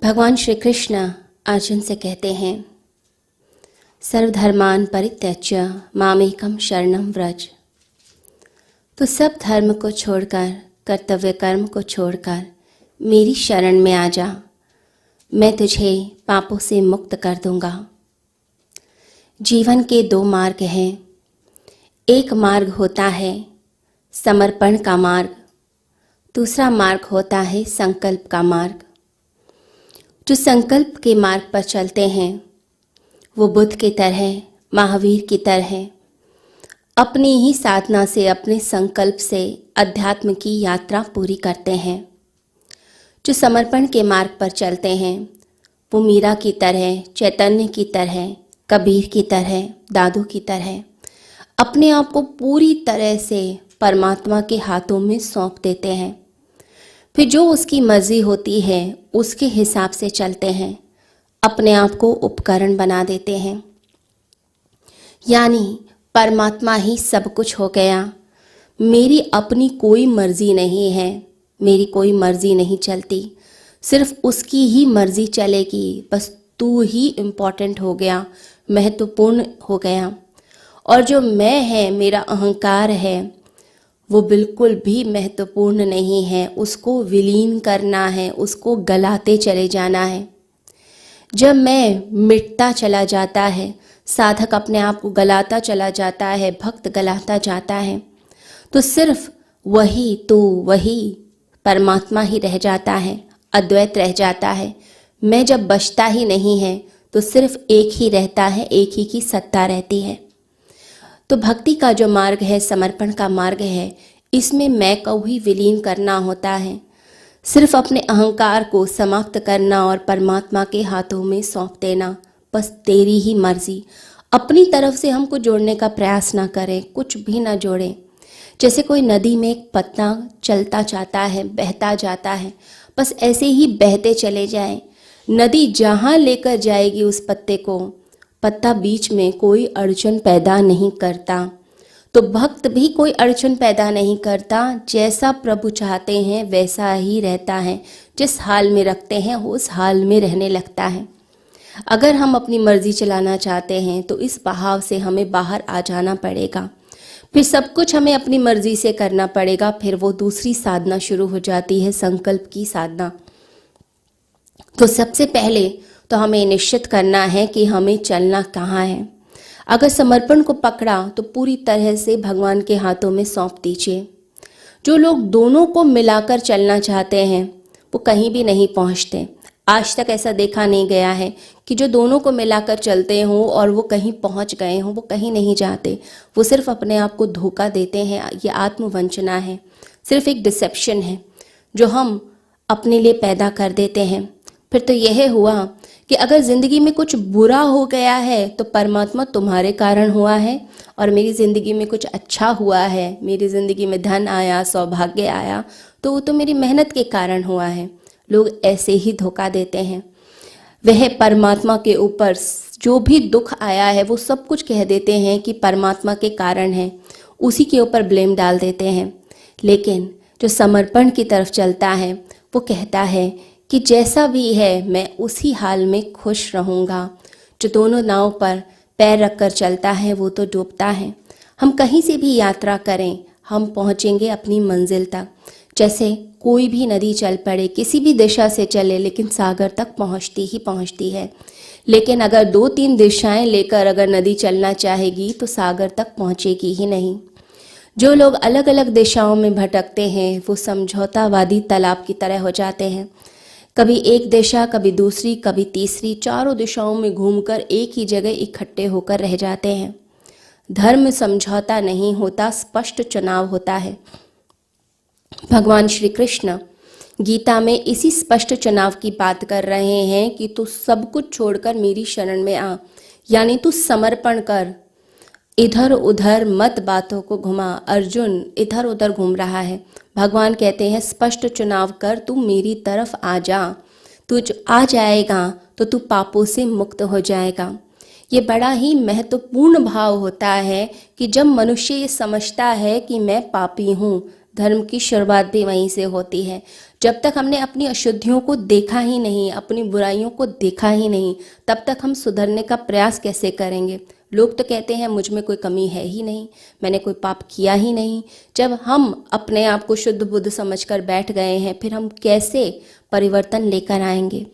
भगवान श्री कृष्ण अर्जुन से कहते हैं, सर्वधर्मान परित्यज्य मामेकम शरणम व्रज। तो सब धर्म को छोड़कर, कर्तव्य कर्म को छोड़कर मेरी शरण में आ जा, मैं तुझे पापों से मुक्त कर दूंगा। जीवन के दो मार्ग हैं। एक मार्ग होता है समर्पण का मार्ग, दूसरा मार्ग होता है संकल्प का मार्ग। जो संकल्प के मार्ग पर चलते हैं वो बुद्ध की तरह, महावीर की तरह अपनी ही साधना से, अपने संकल्प से अध्यात्म की यात्रा पूरी करते हैं। जो समर्पण के मार्ग पर चलते हैं वो मीरा की तरह, चैतन्य की तरह, कबीर की तरह, दादू की तरह अपने आप को पूरी तरह से परमात्मा के हाथों में सौंप देते हैं। फिर जो उसकी मर्जी होती है उसके हिसाब से चलते हैं, अपने आप को उपकरण बना देते हैं। यानी परमात्मा ही सब कुछ हो गया, मेरी अपनी कोई मर्जी नहीं है, मेरी कोई मर्जी नहीं चलती, सिर्फ उसकी ही मर्जी चलेगी। बस तू ही इम्पोर्टेंट हो गया, महत्वपूर्ण हो गया। और जो मैं है, मेरा अहंकार है, वो बिल्कुल भी महत्वपूर्ण नहीं है। उसको विलीन करना है, उसको गलाते चले जाना है। जब मैं मिटता चला जाता है, साधक अपने आप को गलाता चला जाता है, भक्त गलाता जाता है, तो सिर्फ वही तो वही परमात्मा ही रह जाता है, अद्वैत रह जाता है। मैं जब बचता ही नहीं है तो सिर्फ एक ही रहता है, एक ही की सत्ता रहती है। तो भक्ति का जो मार्ग है, समर्पण का मार्ग है, इसमें मैं को ही विलीन करना होता है। सिर्फ अपने अहंकार को समाप्त करना और परमात्मा के हाथों में सौंप देना। बस तेरी ही मर्जी। अपनी तरफ से हमको जोड़ने का प्रयास ना करें, कुछ भी ना जोड़ें। जैसे कोई नदी में एक पत्ता चलता जाता है, बहता जाता है, बस ऐसे ही बहते चले जाएं। नदी जहाँ लेकर जाएगी उस पत्ते को, पत्ता बीच में कोई अड़चन पैदा नहीं करता। तो भक्त भी कोई अड़चन पैदा नहीं करता। जैसा प्रभु चाहते हैं वैसा ही रहता है, जिस हाल में रखते हैं उस हाल में रहने लगता है। अगर हम अपनी मर्जी चलाना चाहते हैं तो इस बहाव से हमें बाहर आ जाना पड़ेगा। फिर सब कुछ हमें अपनी मर्जी से करना पड़ेगा। फिर वो दूसरी साधना शुरू हो जाती है, संकल्प की साधना। तो सबसे पहले तो हमें निश्चित करना है कि हमें चलना कहाँ है। अगर समर्पण को पकड़ा तो पूरी तरह से भगवान के हाथों में सौंप दीजिए। जो लोग दोनों को मिलाकर चलना चाहते हैं वो कहीं भी नहीं पहुंचते। आज तक ऐसा देखा नहीं गया है कि जो दोनों को मिलाकर चलते हों और वो कहीं पहुंच गए हों, वो कहीं नहीं जाते। वो सिर्फ अपने आप को धोखा देते हैं। ये आत्मवंचना है, सिर्फ एक डिसेप्शन है जो हम अपने लिए पैदा कर देते हैं। फिर तो यह हुआ कि अगर ज़िंदगी में कुछ बुरा हो गया है तो परमात्मा तुम्हारे कारण हुआ है, और मेरी ज़िंदगी में कुछ अच्छा हुआ है, मेरी ज़िंदगी में धन आया, सौभाग्य आया, तो वो तो मेरी मेहनत के कारण हुआ है। लोग ऐसे ही धोखा देते हैं। वह परमात्मा के ऊपर जो भी दुख आया है वो सब कुछ कह देते हैं कि परमात्मा के कारण है, उसी के ऊपर ब्लेम डाल देते हैं। लेकिन जो समर्पण की तरफ चलता है वो कहता है कि जैसा भी है मैं उसी हाल में खुश रहूँगा। जो दोनों नाव पर पैर रखकर चलता है वो तो डूबता है। हम कहीं से भी यात्रा करें, हम पहुँचेंगे अपनी मंजिल तक। जैसे कोई भी नदी चल पड़े, किसी भी दिशा से चले, लेकिन सागर तक पहुँचती ही पहुँचती है। लेकिन अगर 2-3 दिशाएं लेकर अगर नदी चलना चाहेगी तो सागर तक पहुँचेगी ही नहीं। जो लोग अलग अलग दिशाओं में भटकते हैं वो समझौतावादी तालाब की तरह हो जाते हैं। कभी एक दिशा, कभी दूसरी, कभी तीसरी, चारों दिशाओं में घूमकर एक ही जगह इकट्ठे होकर रह जाते हैं। धर्म समझौता नहीं होता, स्पष्ट चुनाव होता है। भगवान श्री कृष्ण गीता में इसी स्पष्ट चुनाव की बात कर रहे हैं कि तू सब कुछ छोड़कर मेरी शरण में आ, यानी तू समर्पण कर। इधर उधर मत बातों को घुमा। अर्जुन इधर उधर घूम रहा है। भगवान कहते हैं स्पष्ट चुनाव कर, तू मेरी तरफ आ जा। तू आ जाएगा तो तू पापों से मुक्त हो जाएगा। ये बड़ा ही महत्वपूर्ण भाव होता है कि जब मनुष्य ये समझता है कि मैं पापी हूँ, धर्म की शुरुआत भी वहीं से होती है। जब तक हमने अपनी अशुद्धियों को देखा ही नहीं, अपनी बुराइयों को देखा ही नहीं, तब तक हम सुधरने का प्रयास कैसे करेंगे। लोग तो कहते हैं मुझ में कोई कमी है ही नहीं, मैंने कोई पाप किया ही नहीं। जब हम अपने आप को शुद्ध बुद्ध समझकर बैठ गए हैं, फिर हम कैसे परिवर्तन लेकर आएंगे।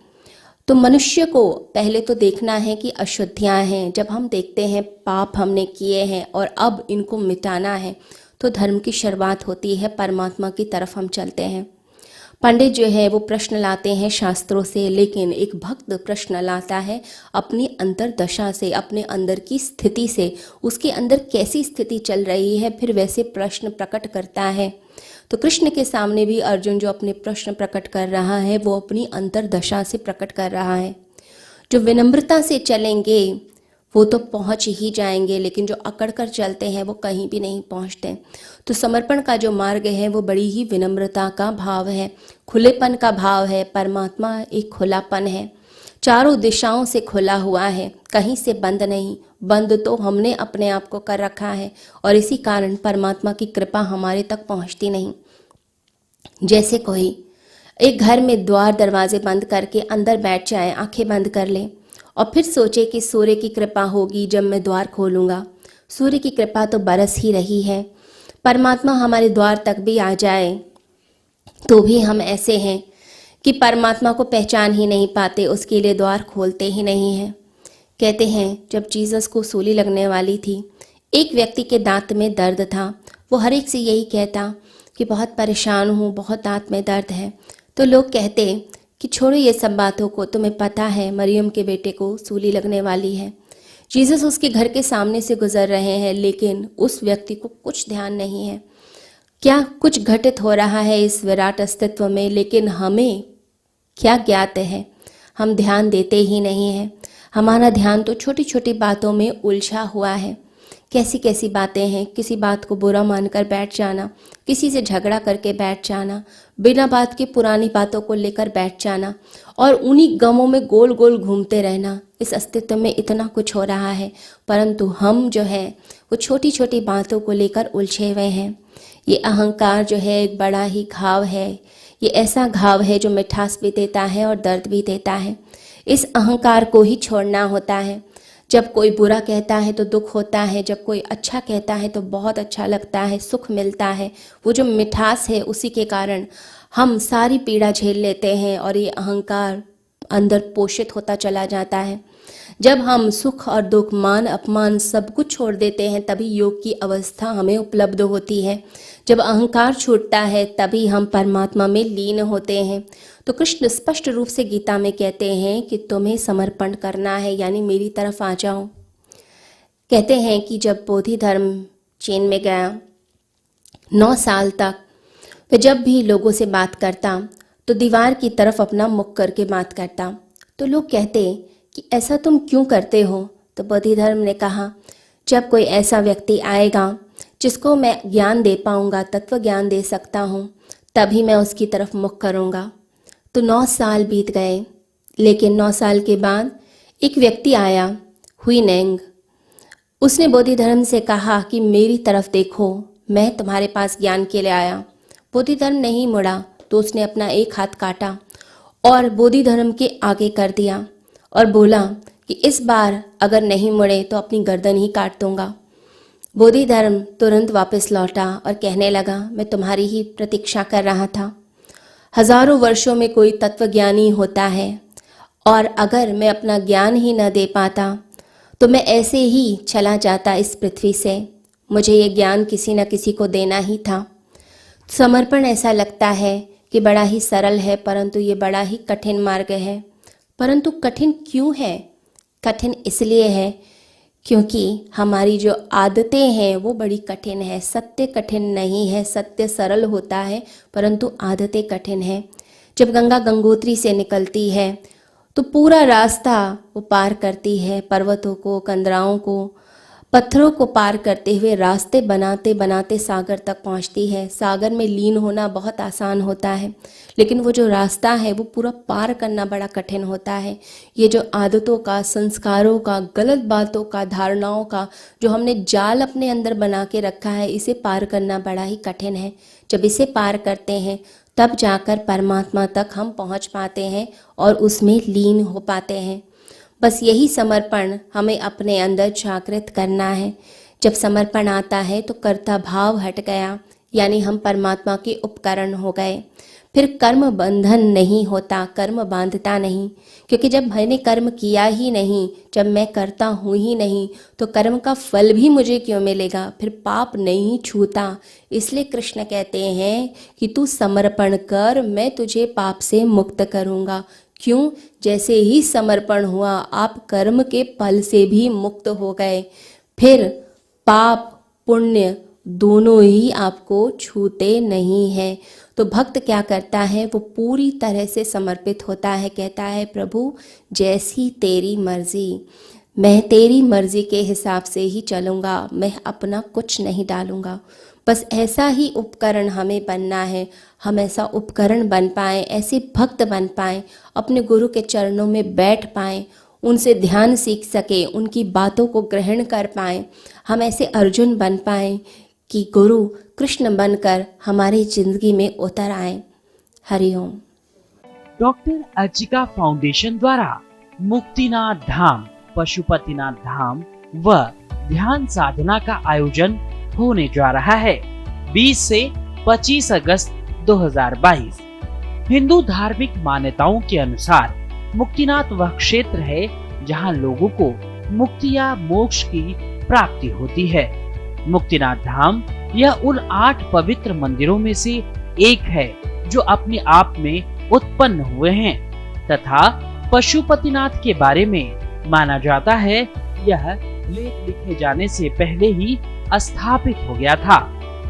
तो मनुष्य को पहले तो देखना है कि अशुद्धियाँ हैं। जब हम देखते हैं पाप हमने किए हैं और अब इनको मिटाना है, तो धर्म की शुरुआत होती है, परमात्मा की तरफ हम चलते हैं। पंडित जो है वो प्रश्न लाते हैं शास्त्रों से, लेकिन एक भक्त प्रश्न लाता है अपनी अंतर्दशा से, अपने अंदर की स्थिति से। उसके अंदर कैसी स्थिति चल रही है, फिर वैसे प्रश्न प्रकट करता है। तो कृष्ण के सामने भी अर्जुन जो अपने प्रश्न प्रकट कर रहा है, वो अपनी अंतर्दशा से प्रकट कर रहा है। जो विनम्रता से चलेंगे वो तो पहुंच ही जाएंगे, लेकिन जो अकड़ कर चलते हैं वो कहीं भी नहीं पहुंचते। तो समर्पण का जो मार्ग है वो बड़ी ही विनम्रता का भाव है, खुलेपन का भाव है। परमात्मा एक खुलापन है, चारों दिशाओं से खुला हुआ है, कहीं से बंद नहीं। बंद तो हमने अपने आप को कर रखा है और इसी कारण परमात्मा की कृपा हमारे तक पहुंचती नहीं। जैसे कोई एक घर में द्वार दरवाजे बंद करके अंदर बैठ जाए, आंखें बंद कर ले और फिर सोचे कि सूर्य की कृपा होगी जब मैं द्वार खोलूँगा। सूर्य की कृपा तो बरस ही रही है। परमात्मा हमारे द्वार तक भी आ जाए तो भी हम ऐसे हैं कि परमात्मा को पहचान ही नहीं पाते, उसके लिए द्वार खोलते ही नहीं हैं। कहते हैं जब जीसस को सूली लगने वाली थी, एक व्यक्ति के दांत में दर्द था। वो हर एक से यही कहता कि बहुत परेशान हूँ, बहुत दांत में दर्द है। तो लोग कहते कि छोड़ो ये सब बातों को, तुम्हें पता है मरियम के बेटे को सूली लगने वाली है। जीसस उसके घर के सामने से गुजर रहे हैं, लेकिन उस व्यक्ति को कुछ ध्यान नहीं है। क्या कुछ घटित हो रहा है इस विराट अस्तित्व में, लेकिन हमें क्या ज्ञात है, हम ध्यान देते ही नहीं हैं। हमारा ध्यान तो छोटी छोटी बातों में उलझा हुआ है। कैसी कैसी बातें हैं, किसी बात को बुरा मानकर बैठ जाना, किसी से झगड़ा करके बैठ जाना, बिना बात के पुरानी बातों को लेकर बैठ जाना और उन्हीं गमों में गोल गोल घूमते रहना। इस अस्तित्व में इतना कुछ हो रहा है, परंतु हम जो है वो छोटी छोटी बातों को लेकर उलझे हुए हैं। ये अहंकार जो है एक बड़ा ही घाव है। ये ऐसा घाव है जो मिठास भी देता है और दर्द भी देता है। इस अहंकार को ही छोड़ना होता है। जब कोई बुरा कहता है तो दुख होता है, जब कोई अच्छा कहता है तो बहुत अच्छा लगता है, सुख मिलता है। वो जो मिठास है उसी के कारण हम सारी पीड़ा झेल लेते हैं और ये अहंकार अंदर पोषित होता चला जाता है। जब हम सुख और दुख, मान अपमान सब कुछ छोड़ देते हैं, तभी योग की अवस्था हमें उपलब्ध होती है। जब अहंकार छूटता है तभी हम परमात्मा में लीन होते हैं। तो कृष्ण स्पष्ट रूप से गीता में कहते हैं कि तुम्हें समर्पण करना है, यानी मेरी तरफ आ जाओ। कहते हैं कि जब बोधि धर्म चीन में गया 9 साल तक, वह जब भी लोगों से बात करता तो दीवार की तरफ अपना मुख करके बात करता। तो लोग कहते कि ऐसा तुम क्यों करते हो। तो बोधि धर्म ने कहा, जब कोई ऐसा व्यक्ति आएगा जिसको मैं ज्ञान दे पाऊंगा, तत्व ज्ञान दे सकता हूँ, तभी मैं उसकी तरफ मुख करूँगा। तो 9 साल बीत गए, लेकिन 9 साल के बाद एक व्यक्ति आया, हुई नेंग। उसने बोधि धर्म से कहा कि मेरी तरफ देखो, मैं तुम्हारे पास ज्ञान के लिए आया। बोधि धर्म नहीं मुड़ा तो उसने अपना एक हाथ काटा और बोधि धर्म के आगे कर दिया और बोला कि इस बार अगर नहीं मुड़े तो अपनी गर्दन ही काट दूंगा। बोधि धर्म तुरंत वापस लौटा और कहने लगा, मैं तुम्हारी ही प्रतीक्षा कर रहा था। हजारों वर्षों में कोई तत्वज्ञानी होता है और अगर मैं अपना ज्ञान ही न दे पाता तो मैं ऐसे ही चला जाता इस पृथ्वी से। मुझे ये ज्ञान किसी न किसी को देना ही था। समर्पण ऐसा लगता है कि बड़ा ही सरल है, परंतु ये बड़ा ही कठिन मार्ग है। परंतु कठिन क्यों है? कठिन इसलिए है क्योंकि हमारी जो आदतें हैं वो बड़ी कठिन है। सत्य कठिन नहीं है, सत्य सरल होता है, परंतु आदतें कठिन है। जब गंगा गंगोत्री से निकलती है तो पूरा रास्ता वो पार करती है, पर्वतों को, कंदराओं को पत्थरों को पार करते हुए रास्ते बनाते बनाते सागर तक पहुंचती है। सागर में लीन होना बहुत आसान होता है, लेकिन वो जो रास्ता है वो पूरा पार करना बड़ा कठिन होता है। ये जो आदतों का, संस्कारों का, गलत बातों का, धारणाओं का जो हमने जाल अपने अंदर बना के रखा है, इसे पार करना बड़ा ही कठिन है। जब इसे पार करते हैं तब जाकर परमात्मा तक हम पहुंच पाते हैं और उसमें लीन हो पाते हैं। बस यही समर्पण हमें अपने अंदर जागृत करना है। जब समर्पण आता है तो कर्ता भाव हट गया, यानी हम परमात्मा के उपकरण हो गए। फिर कर्म बंधन नहीं होता, कर्म बांधता नहीं, क्योंकि जब मैंने कर्म किया ही नहीं, जब मैं करता हूँ ही नहीं, तो कर्म का फल भी मुझे क्यों मिलेगा? फिर पाप नहीं छूता। इसलिए कृष्ण कहते हैं कि तू समर्पण कर, मैं तुझे पाप से मुक्त करूँगा। क्यों? जैसे ही समर्पण हुआ आप कर्म के फल से भी मुक्त हो गए। फिर पाप पुण्य दोनों ही आपको छूते नहीं हैं। तो भक्त क्या करता है? वो पूरी तरह से समर्पित होता है, कहता है प्रभु जैसी तेरी मर्जी, मैं तेरी मर्जी के हिसाब से ही चलूँगा, मैं अपना कुछ नहीं डालूँगा। बस ऐसा ही उपकरण हमें बनना है। हम ऐसा उपकरण बन पाएँ, ऐसे भक्त बन पाएँ, अपने गुरु के चरणों में बैठ पाएँ, उनसे ध्यान सीख सके, उनकी बातों को ग्रहण कर पाएँ। हम ऐसे अर्जुन बन पाएँ कि गुरु कृष्ण बनकर हमारी जिंदगी में उतर आए। हरिओम। डॉक्टर अर्चिका फाउंडेशन द्वारा मुक्तिनाथ धाम, पशुपतिनाथ धाम व ध्यान साधना का आयोजन होने जा रहा है 20 से 25 अगस्त 2022। हिंदू धार्मिक मान्यताओं के अनुसार मुक्तिनाथ वह क्षेत्र है जहां लोगों को मुक्ति या मोक्ष की प्राप्ति होती है। मुक्तिनाथ धाम यह उन 8 पवित्र मंदिरों में से एक है जो अपने आप में उत्पन्न हुए हैं तथा पशुपतिनाथ के बारे में माना जाता है यह लेख लिखे जाने से पहले ही स्थापित हो गया था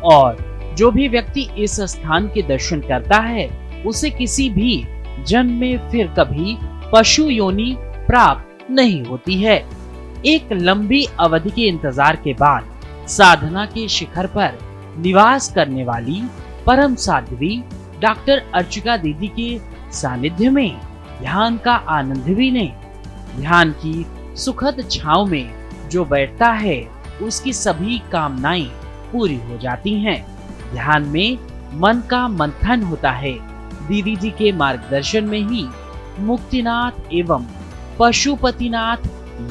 और जो भी व्यक्ति इस स्थान के दर्शन करता है उसे किसी भी जन्म में फिर कभी पशु योनि प्राप्त नहीं होती है। एक लंबी अवधि के इंतजार के बाद साधना के शिखर पर निवास करने वाली परम साध्वी डॉक्टर अर्चिका दीदी के सानिध्य में ध्यान का आनंद भी लें। ध्यान की सुखद छांव में जो बैठता है उसकी सभी कामनाएं पूरी हो जाती हैं। ध्यान में मन का मंथन होता है। दीदी जी के मार्गदर्शन में ही मुक्तिनाथ एवं पशुपतिनाथ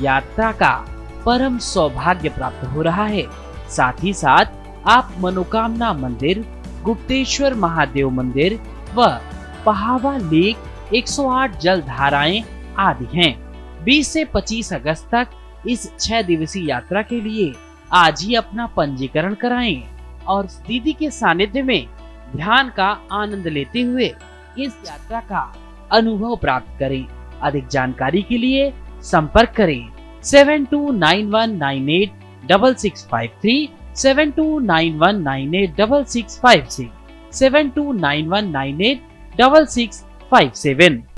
यात्रा का परम सौभाग्य प्राप्त हो रहा है। साथ ही साथ आप मनोकामना मंदिर, गुप्तेश्वर महादेव मंदिर व पहावा लेक 108 जल धाराएं आदि हैं। 20 से 25 अगस्त तक इस 6 दिवसीय यात्रा के लिए आज ही अपना पंजीकरण कराएं और दीदी के सानिध्य में ध्यान का आनंद लेते हुए इस यात्रा का अनुभव प्राप्त करें। अधिक जानकारी के लिए संपर्क करें 7291986653, 7291986656, 7291986657।